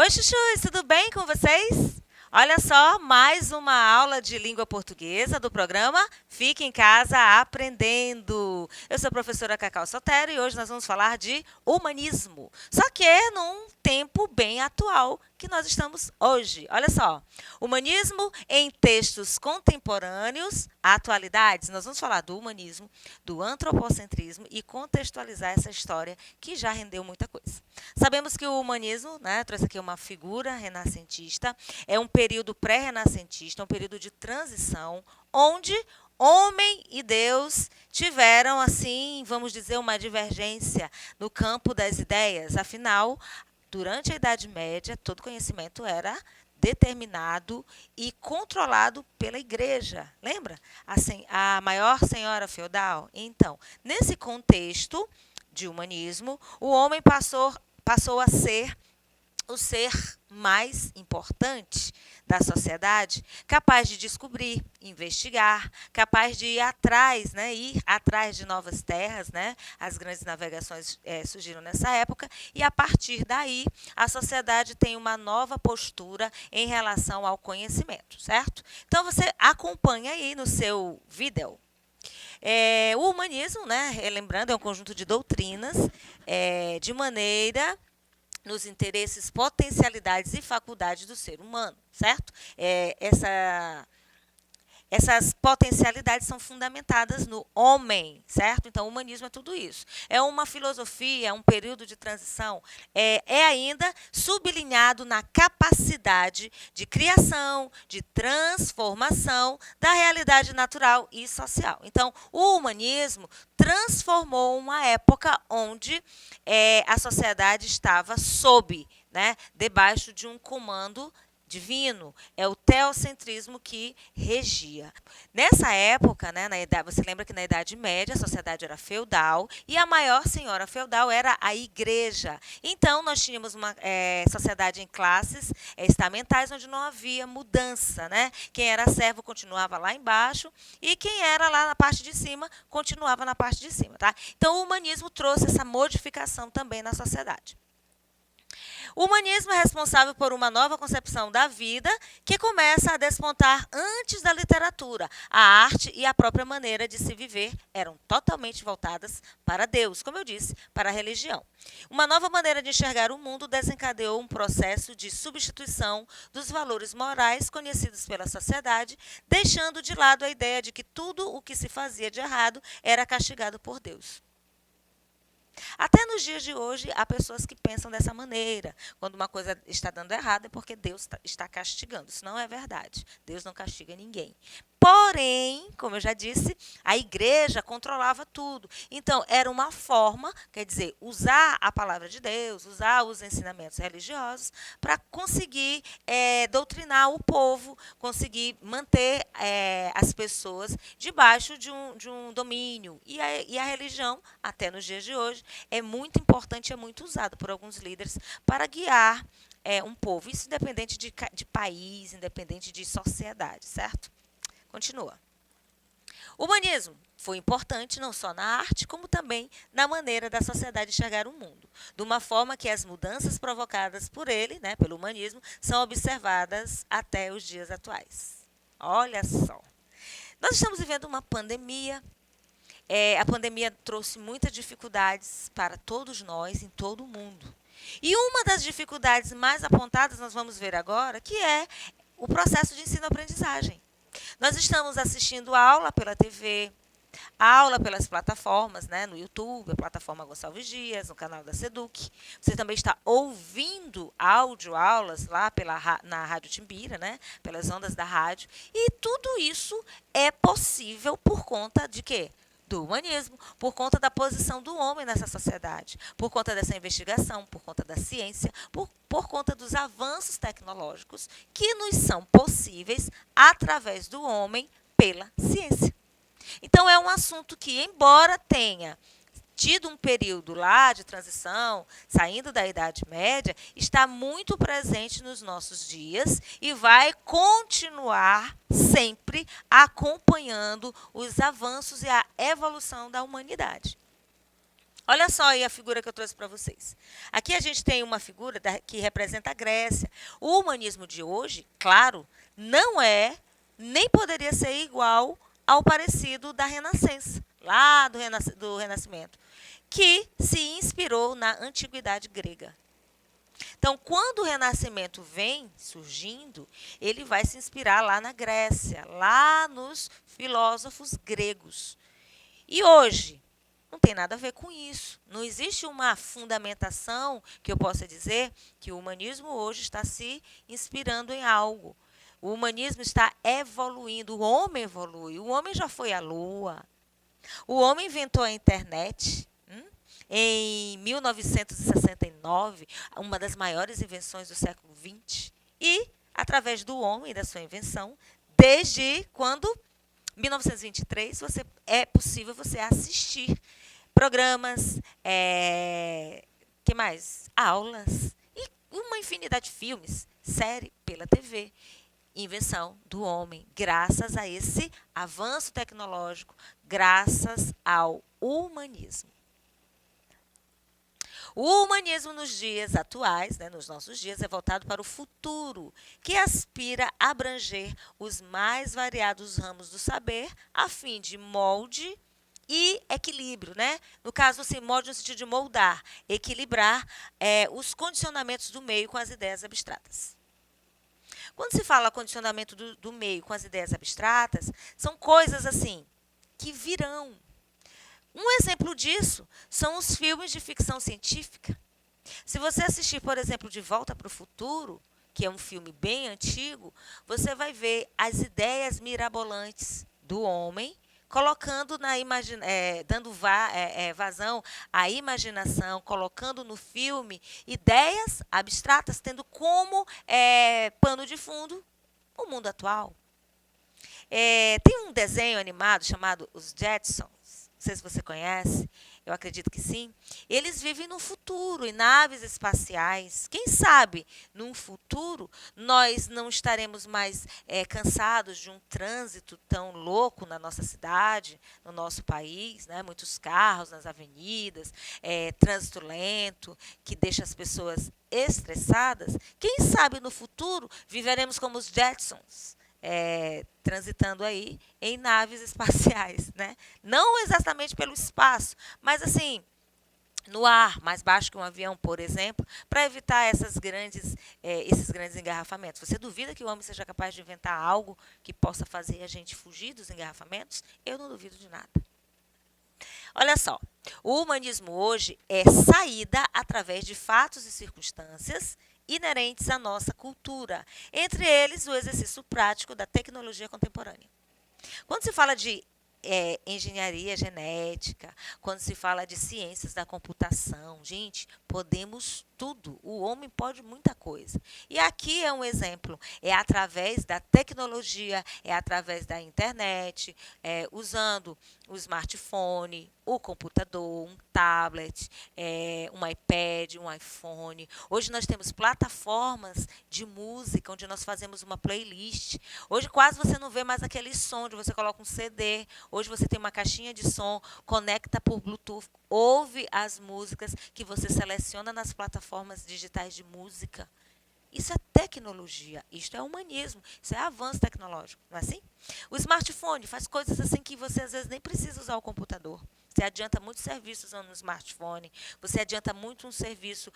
Oi, chuchus, tudo bem com vocês? Olha só, mais uma aula de língua portuguesa do programa Fique em Casa Aprendendo. Eu sou a professora Cacau Sotero e hoje nós vamos falar de humanismo. Só que é num tempo bem atual que nós estamos hoje. Olha só, humanismo em textos contemporâneos, atualidades. Nós vamos falar do humanismo, do antropocentrismo e contextualizar essa história que já rendeu muita coisa. Sabemos que o humanismo, né, trouxe aqui uma figura renascentista, é um período pré-renascentista, um período de transição, onde homem e Deus tiveram, assim, vamos dizer, uma divergência no campo das ideias. Afinal, durante a Idade Média, todo conhecimento era determinado e controlado pela igreja. Lembra? A maior senhora feudal? Então, nesse contexto de humanismo, o homem passou a ser o ser mais importante da sociedade, capaz de descobrir, investigar, capaz de ir atrás de novas terras, né? As grandes navegações surgiram nessa época e a partir daí a sociedade tem uma nova postura em relação ao conhecimento, certo? Então você acompanha aí no seu vídeo. O humanismo, né? Lembrando, é um conjunto de doutrinas de maneira nos interesses, potencialidades e faculdades do ser humano, certo? Essas potencialidades são fundamentadas no homem, certo? Então, o humanismo é tudo isso. É uma filosofia, é um período de transição, é ainda sublinhado na capacidade de criação, de transformação da realidade natural e social. Então, o humanismo transformou uma época onde a sociedade estava debaixo de um comando divino, é o teocentrismo que regia. Nessa época, né, você lembra que na Idade Média a sociedade era feudal e a maior senhora feudal era a igreja. Então, nós tínhamos uma sociedade em classes estamentais onde não havia mudança. Né? Quem era servo continuava lá embaixo e quem era lá na parte de cima continuava na parte de cima. Tá? Então, o humanismo trouxe essa modificação também na sociedade. O humanismo é responsável por uma nova concepção da vida que começa a despontar antes da literatura. A arte e a própria maneira de se viver eram totalmente voltadas para Deus, como eu disse, para a religião. Uma nova maneira de enxergar o mundo desencadeou um processo de substituição dos valores morais conhecidos pela sociedade, deixando de lado a ideia de que tudo o que se fazia de errado era castigado por Deus. Até nos dias de hoje, há pessoas que pensam dessa maneira. Quando uma coisa está dando errado, é porque Deus está castigando. Isso não é verdade. Deus não castiga ninguém. Porém, como eu já disse, a igreja controlava tudo. Então, era uma forma, quer dizer, usar a palavra de Deus, usar os ensinamentos religiosos para conseguir doutrinar o povo, conseguir manter as pessoas debaixo de um domínio. E a religião, até nos dias de hoje, é muito importante, é muito usado por alguns líderes para guiar um povo. Isso independente de país, independente de sociedade, certo? Continua. O humanismo foi importante não só na arte, como também na maneira da sociedade enxergar o mundo, de uma forma que as mudanças provocadas por ele, né, pelo humanismo, são observadas até os dias atuais. Olha só. Nós estamos vivendo uma pandemia. A pandemia trouxe muitas dificuldades para todos nós, em todo o mundo. E uma das dificuldades mais apontadas, nós vamos ver agora, que é o processo de ensino-aprendizagem. Nós estamos assistindo aula pela TV, aula pelas plataformas, né, no YouTube, a plataforma Gonçalves Dias, no canal da Seduc. Você também está ouvindo áudio-aulas lá na Rádio Timbira, né, pelas ondas da rádio. E tudo isso é possível por conta de quê? Do humanismo, por conta da posição do homem nessa sociedade, por conta dessa investigação, por conta da ciência, por conta dos avanços tecnológicos que nos são possíveis através do homem pela ciência. Então, é um assunto que, embora tenha tido um período lá de transição, saindo da Idade Média, está muito presente nos nossos dias e vai continuar sempre acompanhando os avanços e a evolução da humanidade. Olha só aí a figura que eu trouxe para vocês. Aqui a gente tem uma figura que representa a Grécia. O humanismo de hoje, claro, não é, nem poderia ser igual ao parecido da Renascença, lá do Renascimento, que se inspirou na antiguidade grega. Então, quando o Renascimento vem surgindo, ele vai se inspirar lá na Grécia, lá nos filósofos gregos. E hoje, não tem nada a ver com isso. Não existe uma fundamentação que eu possa dizer que o humanismo hoje está se inspirando em algo. O humanismo está evoluindo, o homem evolui. O homem já foi à Lua. O homem inventou a internet. Em 1969, uma das maiores invenções do século XX. E, através do homem e da sua invenção, desde quando? 1923, é possível você assistir programas, que mais? Aulas e uma infinidade de filmes, série pela TV. Invenção do homem, graças a esse avanço tecnológico, graças ao humanismo. O humanismo nos dias atuais, nos nossos dias, é voltado para o futuro, que aspira a abranger os mais variados ramos do saber, a fim de molde e equilíbrio. No caso, assim, molde no sentido de moldar, equilibrar os condicionamentos do meio com as ideias abstratas. Quando se fala condicionamento do meio com as ideias abstratas, são coisas assim que virão. Um exemplo disso são os filmes de ficção científica. Se você assistir, por exemplo, De Volta para o Futuro, que é um filme bem antigo, você vai ver as ideias mirabolantes do homem, colocando dando vazão à imaginação, colocando no filme ideias abstratas, tendo como pano de fundo o mundo atual. Tem um desenho animado chamado Os Jetsons. Não sei se você conhece, eu acredito que sim. Eles vivem no futuro, em naves espaciais. Quem sabe, num futuro, nós não estaremos mais cansados de um trânsito tão louco na nossa cidade, no nosso país, muitos carros nas avenidas, trânsito lento, que deixa as pessoas estressadas. Quem sabe, no futuro, viveremos como os Jetsons. Transitando aí em naves espaciais, Não exatamente pelo espaço, mas assim, no ar, mais baixo que um avião, por exemplo, para evitar esses grandes engarrafamentos. Você duvida que o homem seja capaz de inventar algo que possa fazer a gente fugir dos engarrafamentos? Eu não duvido de nada. Olha só, o humanismo hoje é saída através de fatos e circunstâncias inerentes à nossa cultura, entre eles o exercício prático da tecnologia contemporânea. Quando se fala de engenharia genética, quando se fala de ciências da computação, gente, podemos tudo. O homem pode muita coisa. E aqui é um exemplo. É através da tecnologia, é através da internet, usando o smartphone, o computador, um tablet, um iPad, um iPhone. Hoje nós temos plataformas de música, onde nós fazemos uma playlist. Hoje quase você não vê mais aquele som onde você coloca um CD. Hoje você tem uma caixinha de som, conecta por Bluetooth, ouve as músicas que você seleciona nas plataformas digitais de música. Isso é tecnologia, isto é humanismo, isso é avanço tecnológico, não é assim? O smartphone faz coisas assim que você às vezes nem precisa usar o computador. Você adianta muitos serviços usando o smartphone, você adianta muito um serviço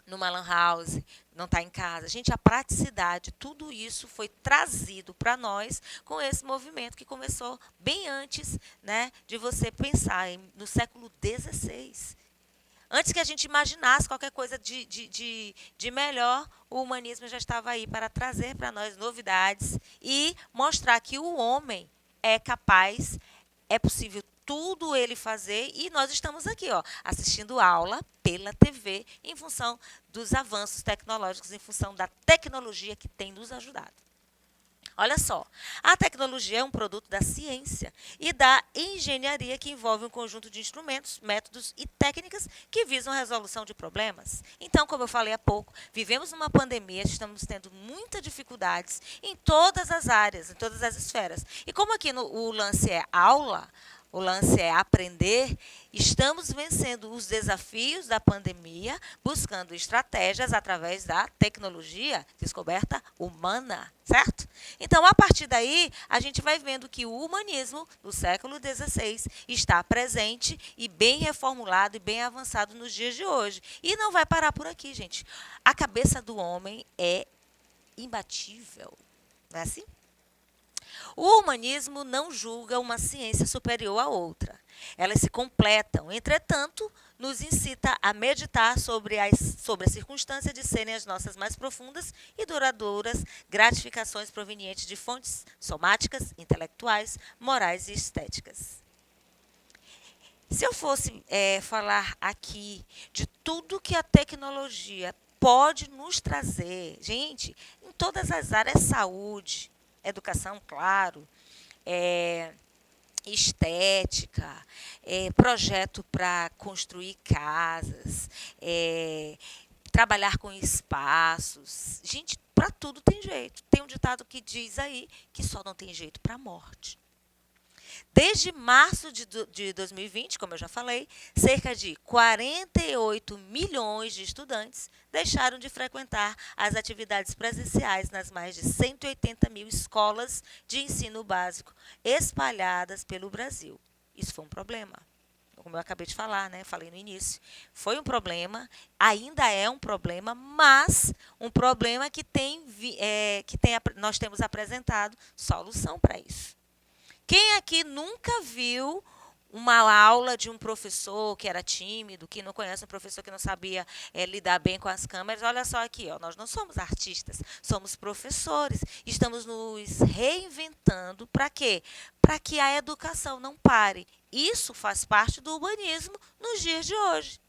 numa lan house, não está em casa. Gente, a praticidade, tudo isso foi trazido para nós com esse movimento que começou bem antes de você pensar no século XVI. Antes que a gente imaginasse qualquer coisa de melhor, o humanismo já estava aí para trazer para nós novidades e mostrar que o homem é capaz, é possível tudo ele fazer, e nós estamos aqui, assistindo aula pela TV em função dos avanços tecnológicos, em função da tecnologia que tem nos ajudado. Olha só, a tecnologia é um produto da ciência e da engenharia que envolve um conjunto de instrumentos, métodos e técnicas que visam a resolução de problemas. Então, como eu falei há pouco, vivemos uma pandemia, estamos tendo muitas dificuldades em todas as áreas, em todas as esferas. E como aqui o lance é aula, o lance é aprender, estamos vencendo os desafios da pandemia, buscando estratégias através da tecnologia, descoberta humana, certo? Então, a partir daí, a gente vai vendo que o humanismo do século XVI está presente e bem reformulado e bem avançado nos dias de hoje. E não vai parar por aqui, gente. A cabeça do homem é imbatível, não é assim? O humanismo não julga uma ciência superior à outra. Elas se completam. Entretanto, nos incita a meditar sobre a circunstância de serem as nossas mais profundas e duradouras gratificações provenientes de fontes somáticas, intelectuais, morais e estéticas. Se eu fosse falar aqui de tudo que a tecnologia pode nos trazer, gente, em todas as áreas, saúde, educação, claro, estética, projeto para construir casas, trabalhar com espaços. Gente, para tudo tem jeito. Tem um ditado que diz aí que só não tem jeito para a morte. Desde março de 2020, como eu já falei, cerca de 48 milhões de estudantes deixaram de frequentar as atividades presenciais nas mais de 180 mil escolas de ensino básico espalhadas pelo Brasil. Isso foi um problema. Como eu acabei de falar, né? Falei no início. Foi um problema, ainda é um problema, mas um problema que nós temos apresentado solução para isso. Quem aqui nunca viu uma aula de um professor que era tímido, que não conhece um professor que não sabia lidar bem com as câmeras? Olha só aqui, ó, nós não somos artistas, somos professores. Estamos nos reinventando para quê? Para que a educação não pare. Isso faz parte do humanismo nos dias de hoje.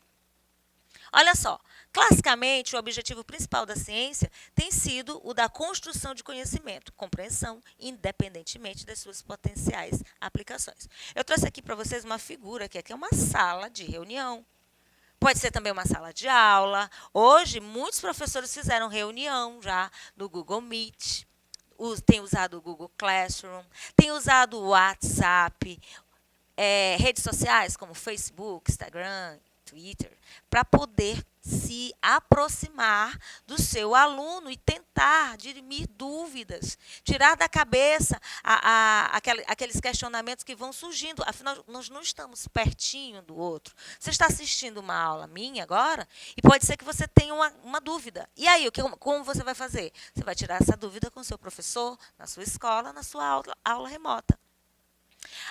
Olha só, classicamente, o objetivo principal da ciência tem sido o da construção de conhecimento, compreensão, independentemente das suas potenciais aplicações. Eu trouxe aqui para vocês uma figura que aqui é uma sala de reunião. Pode ser também uma sala de aula. Hoje, muitos professores fizeram reunião já no Google Meet, tem usado o Google Classroom, tem usado o WhatsApp, redes sociais como Facebook, Instagram, Twitter, para poder se aproximar do seu aluno e tentar dirimir dúvidas, tirar da cabeça aqueles questionamentos que vão surgindo. Afinal, nós não estamos pertinho do outro. Você está assistindo uma aula minha agora e pode ser que você tenha uma dúvida. E aí, como você vai fazer? Você vai tirar essa dúvida com o seu professor, na sua escola, na sua aula remota.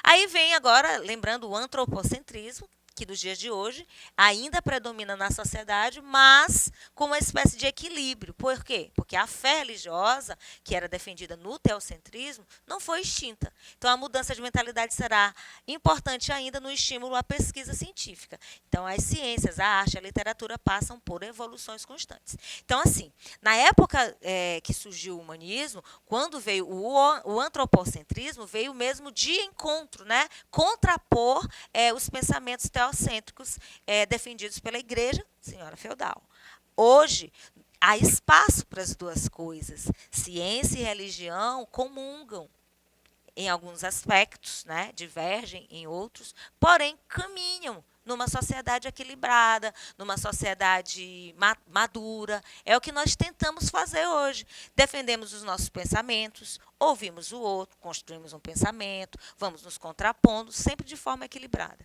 Aí vem agora, lembrando, o antropocentrismo, que nos dias de hoje ainda predomina na sociedade, mas com uma espécie de equilíbrio. Por quê? Porque a fé religiosa, que era defendida no teocentrismo, não foi extinta. Então, a mudança de mentalidade será importante ainda no estímulo à pesquisa científica. Então, as ciências, a arte, a literatura passam por evoluções constantes. Então, assim, na época que surgiu o humanismo, quando veio o antropocentrismo, veio mesmo de encontro, né? Contrapor os pensamentos teocêntricos defendidos pela igreja, senhora feudal. Hoje, há espaço para as duas coisas. Ciência e religião comungam em alguns aspectos, né? Divergem em outros, porém caminham numa sociedade equilibrada, numa sociedade madura. É o que nós tentamos fazer hoje. Defendemos os nossos pensamentos, ouvimos o outro, construímos um pensamento, vamos nos contrapondo, sempre de forma equilibrada.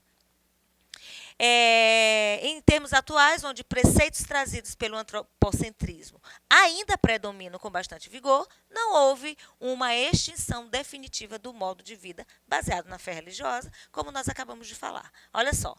Em termos atuais, onde preceitos trazidos pelo antropocentrismo ainda predominam com bastante vigor, não houve uma extinção definitiva do modo de vida baseado na fé religiosa, como nós acabamos de falar. Olha só.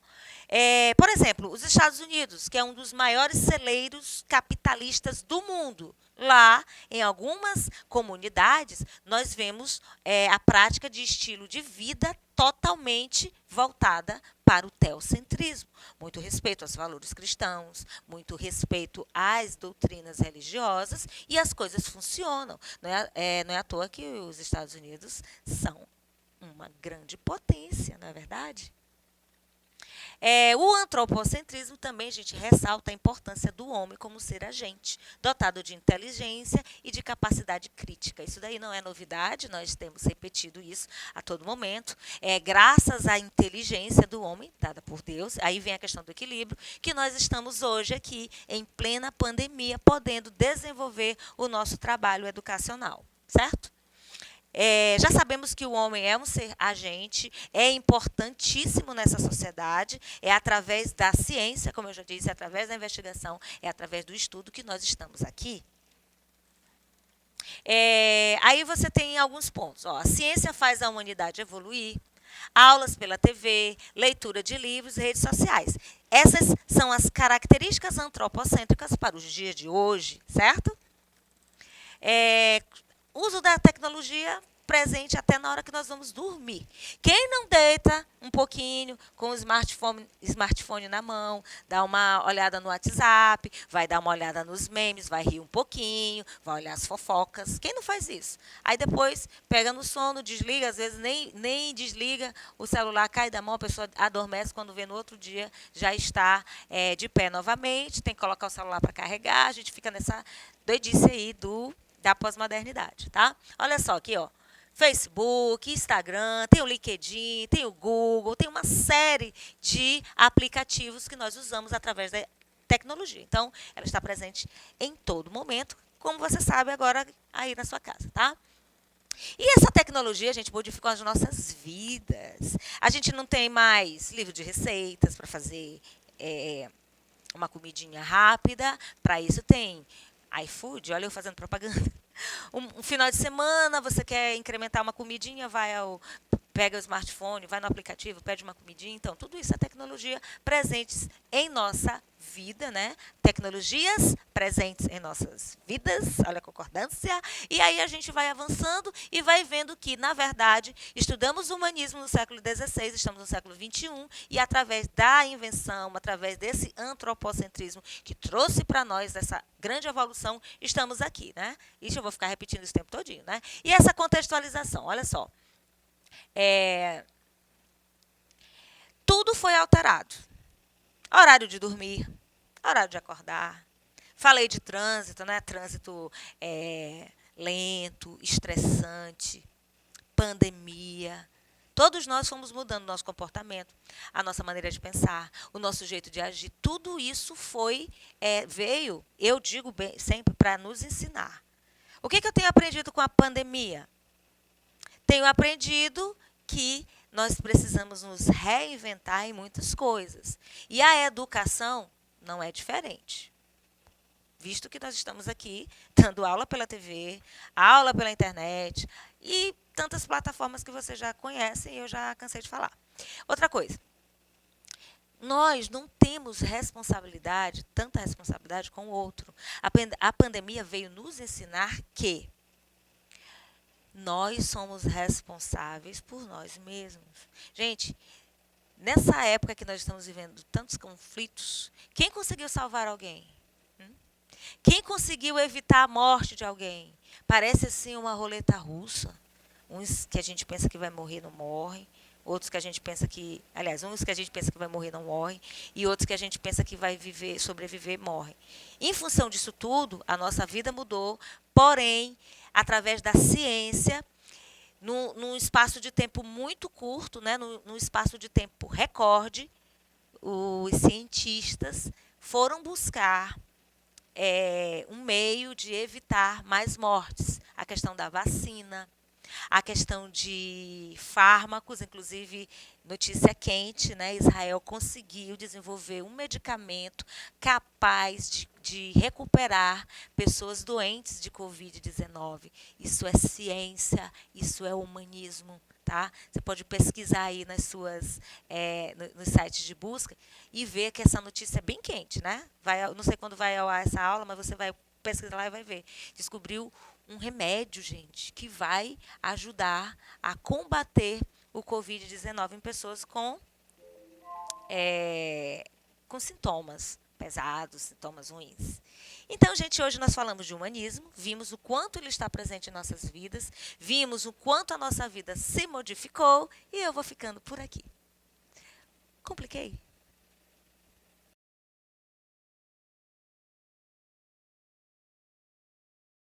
Por exemplo, os Estados Unidos, que é um dos maiores celeiros capitalistas do mundo. Lá, em algumas comunidades, nós vemos a prática de estilo de vida totalmente voltada para o teocentrismo. Muito respeito aos valores cristãos, muito respeito às doutrinas religiosas, e as coisas funcionam. Não é à toa que os Estados Unidos são uma grande potência, não é verdade? O antropocentrismo também, gente, ressalta a importância do homem como ser agente, dotado de inteligência e de capacidade crítica. Isso daí não é novidade, nós temos repetido isso a todo momento. É graças à inteligência do homem, dada por Deus, aí vem a questão do equilíbrio, que nós estamos hoje aqui, em plena pandemia, podendo desenvolver o nosso trabalho educacional, certo? Já sabemos que o homem é um ser agente, é importantíssimo nessa sociedade, é através da ciência, como eu já disse, é através da investigação, é através do estudo que nós estamos aqui. Aí você tem alguns pontos. A ciência faz a humanidade evoluir, aulas pela TV, leitura de livros e redes sociais. Essas são as características antropocêntricas para os dias de hoje, certo? Uso da tecnologia presente até na hora que nós vamos dormir. Quem não deita um pouquinho com o smartphone na mão, dá uma olhada no WhatsApp, vai dar uma olhada nos memes, vai rir um pouquinho, vai olhar as fofocas. Quem não faz isso? Aí depois pega no sono, desliga, às vezes nem desliga, o celular cai da mão, a pessoa adormece, quando vê no outro dia já está de pé novamente, tem que colocar o celular para carregar, a gente fica nessa doidice aí da pós-modernidade, tá? Olha só aqui, ó. Facebook, Instagram, tem o LinkedIn, tem o Google, tem uma série de aplicativos que nós usamos através da tecnologia. Então, ela está presente em todo momento, como você sabe agora aí na sua casa, tá? E essa tecnologia, gente, modificou as nossas vidas. A gente não tem mais livro de receitas para fazer uma comidinha rápida. Para isso tem iFood, olha eu fazendo propaganda. Um final de semana, você quer incrementar uma comidinha, pega o smartphone, vai no aplicativo, pede uma comidinha. Então, tudo isso é tecnologia presentes em nossa vida, né? Tecnologias presentes em nossas vidas, olha a concordância. E aí a gente vai avançando e vai vendo que, na verdade, estudamos o humanismo no século XVI, estamos no século XXI, e através da invenção, através desse antropocentrismo que trouxe para nós essa grande evolução, estamos aqui, né? Isso eu vou ficar repetindo isso o tempo todinho, né? E essa contextualização, olha só. Tudo foi alterado. Horário de dormir, horário de acordar. Falei de trânsito, né? Trânsito lento, estressante, pandemia. Todos nós fomos mudando nosso comportamento, a nossa maneira de pensar, o nosso jeito de agir. Tudo isso veio, eu digo bem, sempre, para nos ensinar. O que eu tenho aprendido com a pandemia? Tenho aprendido que nós precisamos nos reinventar em muitas coisas. E a educação não é diferente. Visto que nós estamos aqui dando aula pela TV, aula pela internet e tantas plataformas que você já conhece e eu já cansei de falar. Outra coisa, nós não temos responsabilidade, tanta responsabilidade com o outro. A pandemia veio nos ensinar que nós somos responsáveis por nós mesmos. Gente, nessa época que nós estamos vivendo tantos conflitos, quem conseguiu salvar alguém? Quem conseguiu evitar a morte de alguém? Parece assim uma roleta russa. Uns que a gente pensa que vai morrer não morrem, outros que a gente pensa que, aliás, uns que a gente pensa que vai morrer não morrem, e outros que a gente pensa que vai sobreviver morrem. Em função disso tudo, a nossa vida mudou, porém, através da ciência, num espaço de tempo muito curto, né, num espaço de tempo recorde, os cientistas foram buscar um meio de evitar mais mortes. A questão da vacina, a questão de fármacos, inclusive notícia quente, né? Israel conseguiu desenvolver um medicamento capaz de recuperar pessoas doentes de Covid-19. Isso é ciência, isso é humanismo. Tá? Você pode pesquisar aí nos sites de busca e ver que essa notícia é bem quente, né? Não sei quando vai ao ar essa aula, mas você vai pesquisar lá e vai ver. Descobriu um remédio, gente, que vai ajudar a combater o Covid-19 em pessoas com sintomas pesados, sintomas ruins. Então, gente, hoje nós falamos de humanismo, vimos o quanto ele está presente em nossas vidas, vimos o quanto a nossa vida se modificou e eu vou ficando por aqui. Compliquei?